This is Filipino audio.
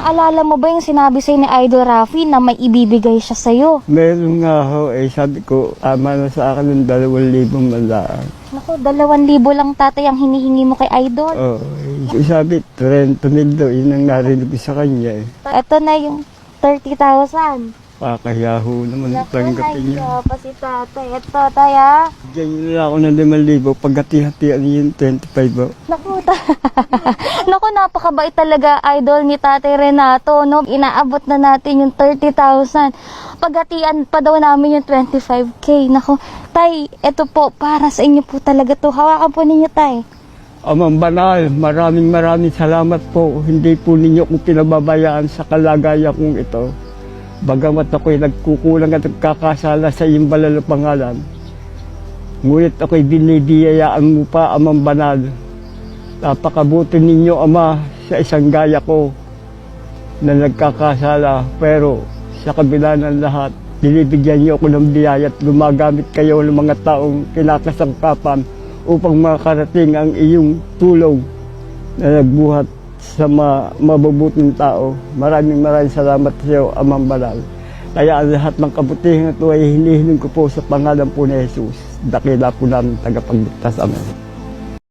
Naalala mo ba yung sinabi sa'yo ni Idol Rafi na may ibibigay siya sa'yo? Meron nga ho, sabi ko, ama na sa akin ng 2,000 malaan. Naku, 2,000 lang tatay ang hinihingi mo kay Idol. Oo, sabi, 30,000 daw, yun ang narinig ko sa kanya. Ito na yung 30,000. Pakayaho naman tanggapin niya. Pa si tatay. Ito, taya. Diyan nila ako ng 5,000, pagkati-hatian yung 25 ho. Naku, naku, napakabait talaga Idol ni Tatay Renato, no? Inaabot na natin yung 30,000. Paghatian pa daw namin yung 25K. Naku, tay, ito po, para sa inyo po talaga to. Hawakan po ninyo, tay. Amang banal, maraming salamat po. Hindi po ninyo kung pinababayaan sa kalagayan kong ito. Bagamat ako'y nagkukulang at nagkakasala sa iyong banal na pangalan. Ngunit ako'y binibiyayaan mo pa, Amang banal. Napakabuti ninyo, Ama, sa isang gaya ko na nagkakasala. Pero sa kabila ng lahat, binibigyan niyo ako ng biyaya at gumagamit kayo ng mga taong kinakasangkapan upang makarating ang iyong tulong na nagbuhat sa mabubuting tao. Maraming salamat sa iyo, Amang banal. Kaya ang lahat ng kabutihan ito ay hinihiling ko po sa pangalan po ni Jesus. Dakila po namin tagapagligtas. Amen.